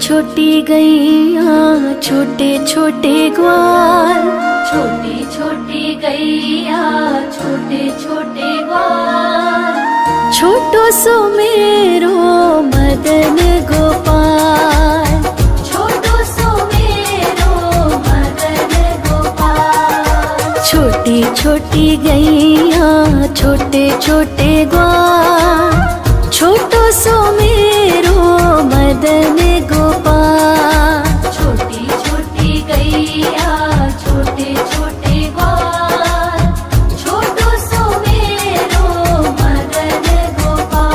छोटी गैया छोटे छोटे ग्वाल, छोटी छोटी गैया छोटे छोटे ग्वाल, छोटो सो मेरो मदन गोपाल, छोटो सो मेरो मदन गोपाल। छोटी छोटी गैया छोटे छोटे ग्वाल, छोटो सो मेरो मदन गोपाल। छोटी छोटी गैया छोटे छोटे ग्वाल, छोटो सो मेरो मदन गोपाल।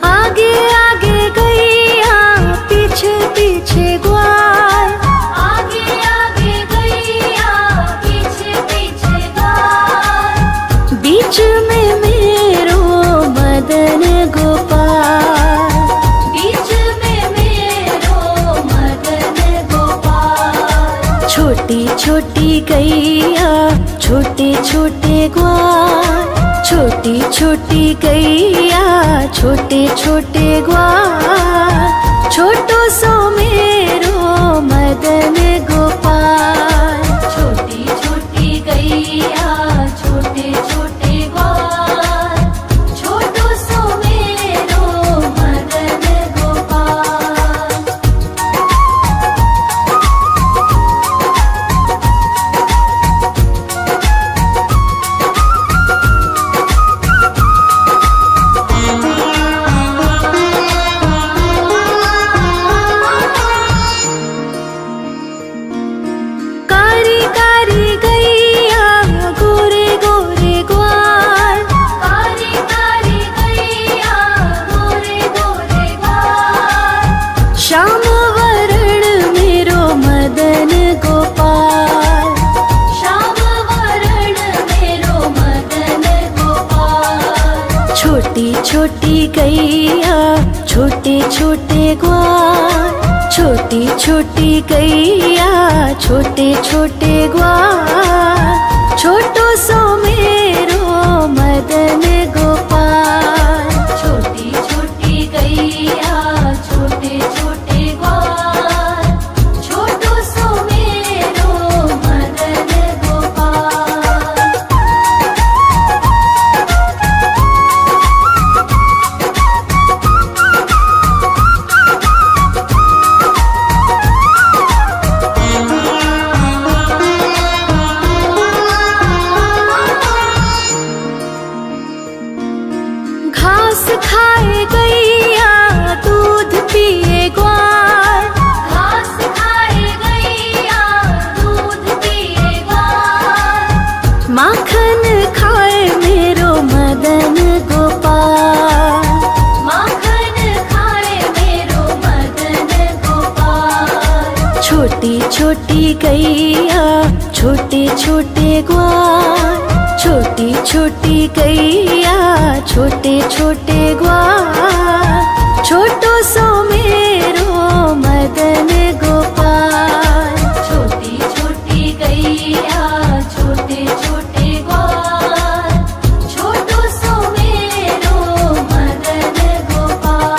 आगे आगे गैया पीछे पीछे ग्वाल, आगे आगे गैया पीछे पीछे ग्वाल, बीच में मेरो मदन गोपाल। बीच में मेरो मदन गोपाल। छोटी छोटी गैया छोटे छोटे ग्वाल, छोटी छोटी गैया छोटे छोटे ग्वाल, छोटो सो मेरो मदन गोपाल। छोटी छोटी गैया छोटे छोटे ग्वाल, छोटो सो मेरो मदन गोपाल। कारी कारी गैया गोरे गोरे ग्वाल, कारी कारी गैया गोरे गोरे ग्वाल, श्याम वरण मेरो मदन गोपाल। श्याम वरण मेरो मदन गोपाल। छोटी छोटी गैया छोटे छोटे ग्वाल, छोटी छोटी गैया छोटे छोटे ग्वाल, छोटो सो मेरो मदन गोपाल। छोटी छोटी गैया छोटे छोटे ग्वाल, छोटो सो मेरो मदन गोपाल। घास खाए गैया दूध पिए ग्वाल, घास खाए गैया दूध पिए ग्वाल, माखन खाए मेरो मदन गोपाल। माखन खाए मेरो मदन गोपाल। छोटी छोटी गैया छोटे छोटे ग्वाल, छोटी छोटी गैया छोटे छोटे ग्वाल, छोटो सो मेरो मदन गोपाल। छोटी छोटी गैया छोटे छोटे ग्वाल, छोटो सो मेरो मदन गोपाल।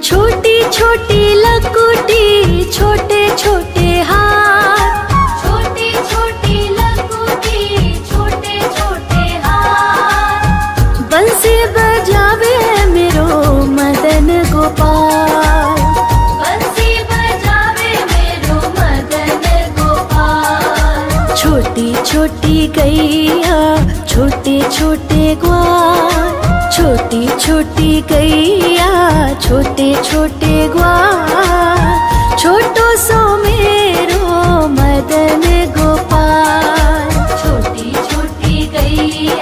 छोटी छोटी लकुटी छोटे छोटे हाथ, छोटी छोटी लकुटी छोटे छोटे हाथ, बंसी बजावे मेरो मदन गोपाल। बंसी बजावे मेरो मदन गोपाल। छोटी छोटी गैया छोटे छोटे ग्वाल, छोटी छोटी गैया छोटे छोटे ग्वाल, छोटो सो मेरो मदन गोपाल। छोटी छोटी गैया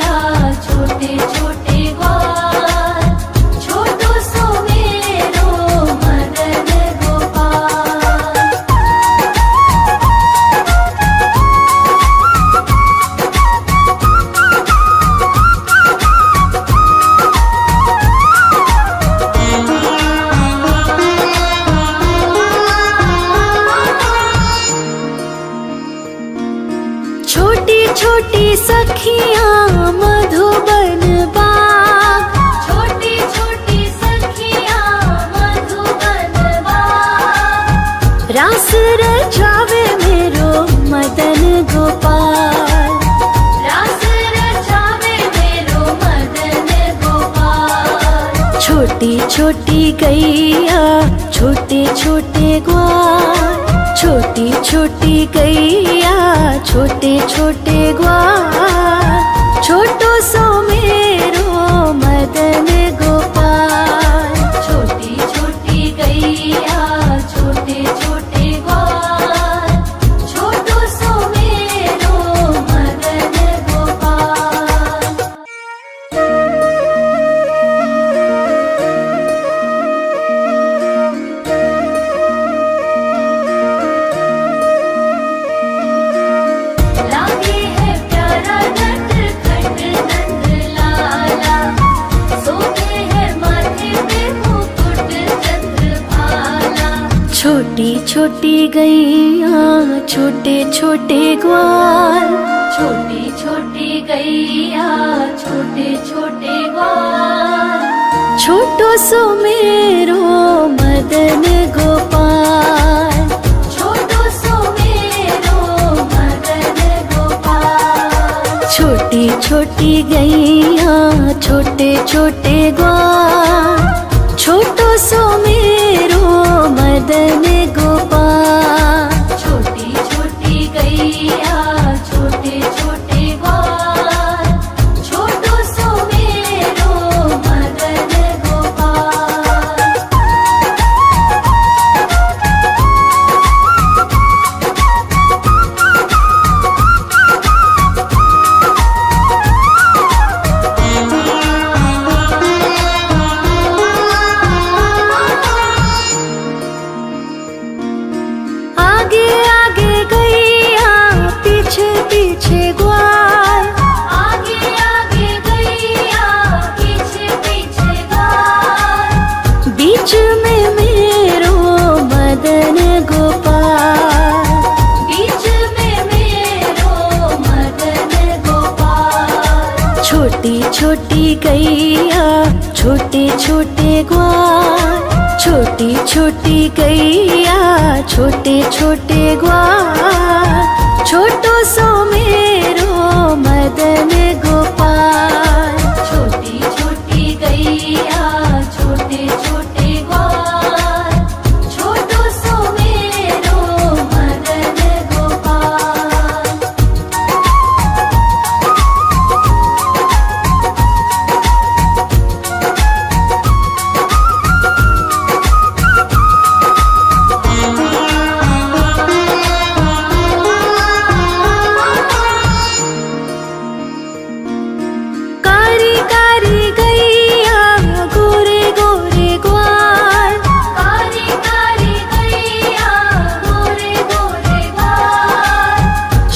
रास रचावे मेरो मदन गोपाल। रास रचावे मेरो मदन गोपाल। छोटी छोटी गैया छोटे छोटे ग्वाल, छोटी छोटी गैया छोटे छोटे ग्वाल, छोटो सो मेरो मदन गोपाल। छोटी छोटी गैया छोटे छोटे ग्वाल, छोटो सो मेरो मदन गोपाल। लागे है प्यारा नटखट नंद लाला, सोते है माथे पे मुकुट चंद्रभाला। छोटी छोटी गैया छोटे छोटे ग्वाल, छोटी छोटी गैया छोटे छोटे ग्वाल, छोटो सो मेरो मदन गोपाल। छोटो सो मेरो मदन गोपाल। छोटी छोटी गैया छोटे छोटे ग्वाल, छोटो सो मेरो मदन गोपाल। छोटी छोटी गैया छोटे छोटे ग्वाल, छोटो सो मेरो मदन गोपाल। आगे आगे गैया पीछे पीछे ग्वाल, आगे आगे गैया पीछे पीछे ग्वाल, बीच में मेरो मदन गोपाल। बीच में मेरो मदन गोपाल। छोटी छोटी गैया छोटे छोटे ग्वाल, छोटी छोटी गैया छोटे छोटे ग्वाल, छोटो सो मेरो मदन गोपाल। छोटी छोटी गैया छोटे छोटे ग्वाल, छोटो सो मेरो मदन गोपाल। कारी कारी गैया गोरे गोरे ग्वाल, कारी कारी गैया गोरे गोरे ग्वाल,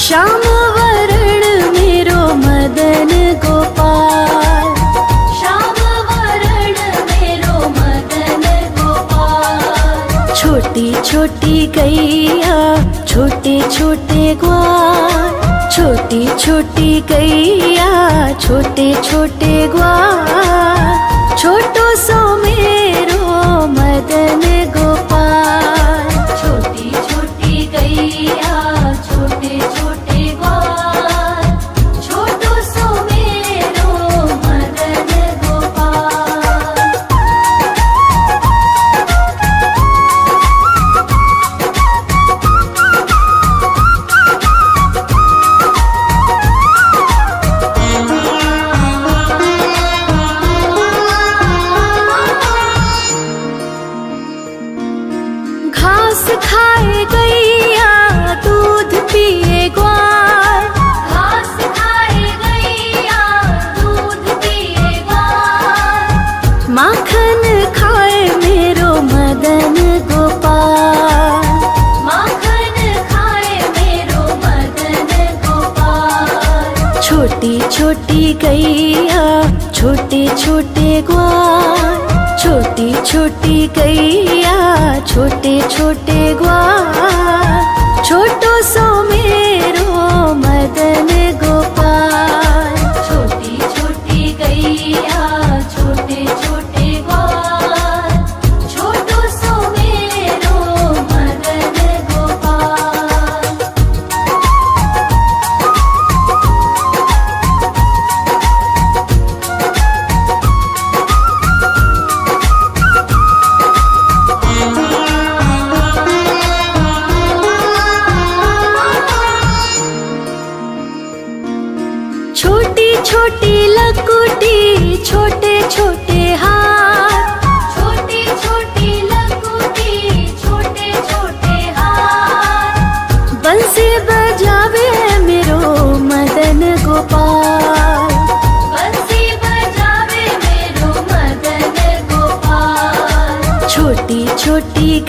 श्याम वरण मेरो मदन गोपाल। श्याम वरण मेरो मदन गोपाल। छोटी छोटी गैया छोटे छोटे ग्वाल, छोटी छोटी गैया छोटे छोटे ग्वाल, छोटो सो मेरो मदन गोपाल। छोटी छोटी गैया छोटे छोटे ग्वाल, छोटो सो मेरो मदन गोपाल। घास खाए गैया दूध पिए ग्वाल, घास खाए गैया दूध पिए ग्वाल, माखन खाए मेरो मदन गोपाल। माखन खाए मेरो मदन गोपाल। छोटी छोटी गैया छोटे छोटे ग्वाल, छोटी छोटी गैया छोटे छोटे ग्वाल, छोटो सो मेरो मदन गोपाल। छोटी छोटी गैया छोटे छोटे ग्वाल, छोटो सो मेरो मदन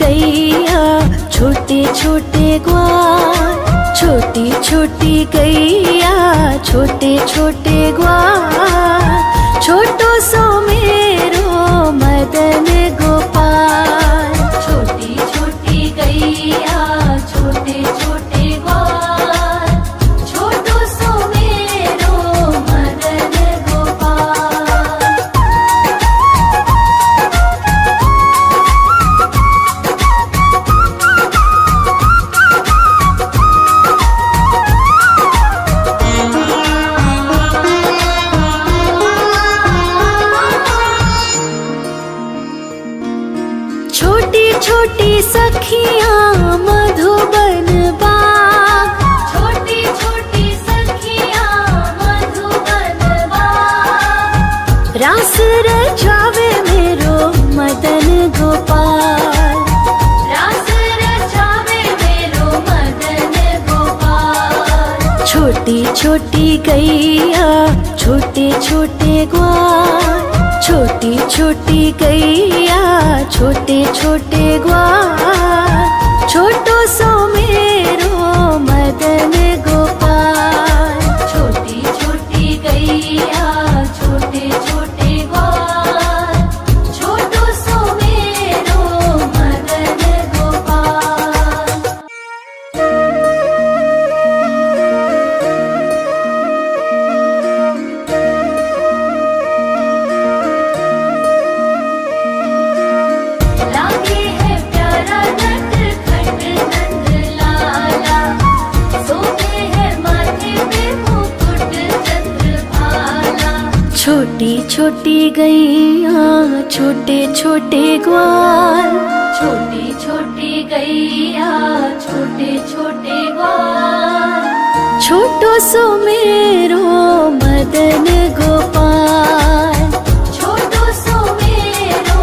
गैया छोटे छोटे ग्वाल, छोटी छोटी गैया छोटे छोटे ग्वाल, छोटो सो मेरो मदन गोपाल। छोटी छोटी गैया छोटे छोटे ग्वाल, छोटो सो मेरो मदन गोपाल। छोटी छोटी सखियाँ मधुबन बाग, छोटी छोटी सखियाँ मधुबन बाग, रास रचावे मेरो मदन गोपाल। रास रचावे मेरो मदन गोपाल। छोटी छोटी गैया छोटे छोटे ग्वाल, छोटी छोटी गैया छोटे छोटे ग्वाल, छोटो सो मेरो मदन गोपाल। छोटी छोटी गैया छोटे छोटे ग्वाल, छोटो सो मेरो मदन गोपाल। लागे है प्यारा नटखट नंद लाला, सोते है माथे पे मुकुट चंद्रभाला। छोटी छोटी गैया छोटे छोटे ग्वाल, छोटी छोटी गैया छोटे छोटे ग्वाल, छोटो सो मेरो मदन गोपाल। छोटो सो मेरो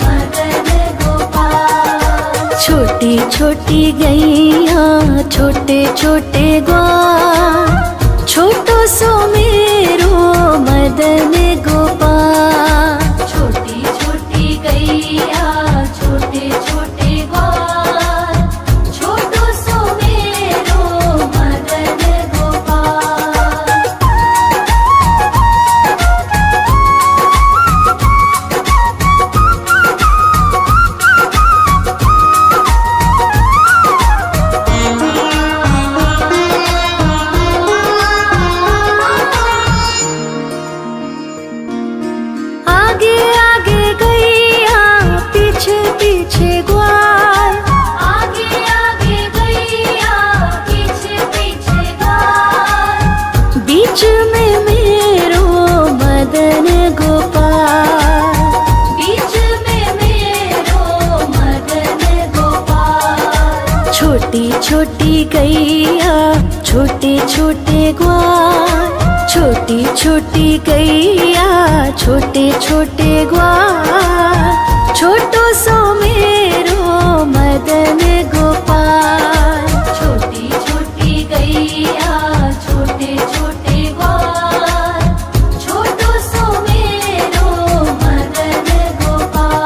मदन गोपाल। छोटी छोटी गैया छोटे छोटे ग्वाल, छोटो सो मेरो मदन गोपाल। छोटी छोटी गैया छोटे छोटे ग्वाल, छोटो सो मेरो मदन गोपाल। आगे आगे गैया पीछे पीछे ग्वाल, आगे आगे गैया पीछे पीछे ग्वाल, बीच में मेरो मदन गोपाल। बीच में मेरो मदन गोपाल। छोटी छोटी गैया छोटे छोटे ग्वाल, छोटी छोटी गैया छोटे छोटे ग्वाल, छोटो सो मेरो मदन गोपाल। छोटी छोटी गैया छोटे छोटे ग्वाल, छोटो सो मेरो मदन गोपाल।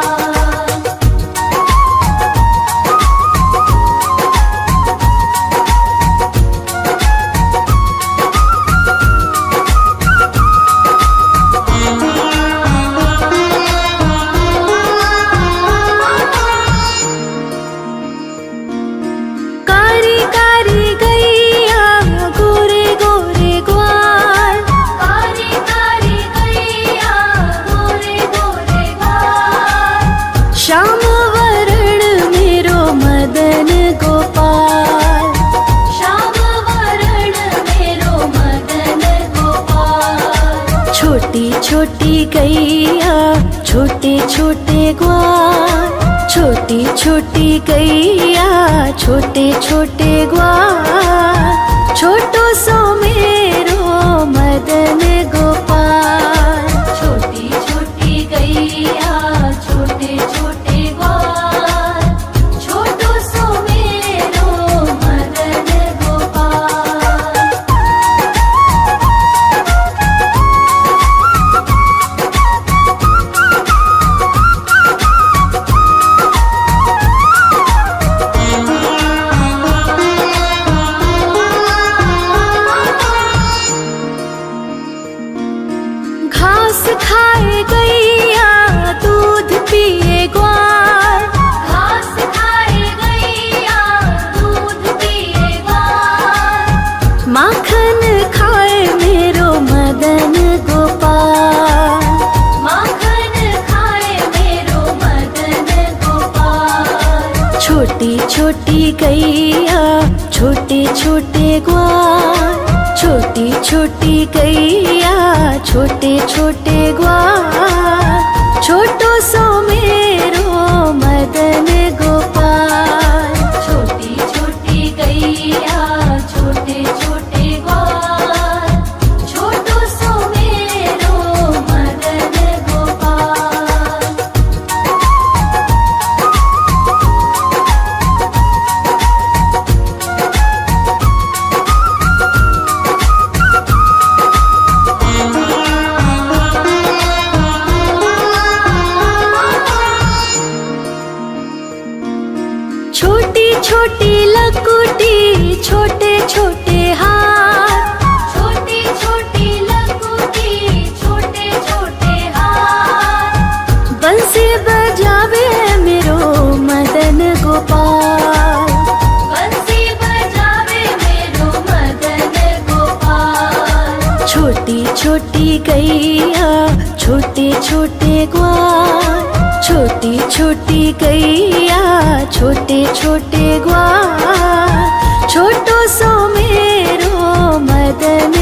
कारी कारी गैया गोरे गोरे ग्वाल, कारी कारी गैया गोरे गोरे ग्वाल, श्याम वरण मेरो मदन गोपाल। श्याम वरण मेरो मदन गोपाल। छोटी छोटी गैया छोटे छोटे ग्वाल, छोटी छोटी गैया छोटे छोटे ग्वाल, छोटो सो मेरो मदन गोपाल। छोटी छोटी गैया छोटे छोटे ग्वाल, छोटो सो मेरो मदन गोपाल। छोटी छोटी गैया छोटे छोटे ग्वाल, छोटी छोटी गैया छोटे छोटे ग्वाल, छोटो सो मेरो मदन गोपाल। छोटी छोटी गैया छोटे छोटे ग्वाल, छोटो सो मेरो मदन गोपाल। छोटी छोटी लकुटी छोटे छोटे हाथ, छोटी छोटी लकुटी छोटे छोटे हाथ, बंसी बजावे मेरो मदन गोपाल। बंसी बजावे मेरो मदन गोपाल। छोटी छोटी गैया छोटे छोटे ग्वाल, छोटी छोटी गैया छोटे छोटे ग्वाल, छोटो सो मेरो मदन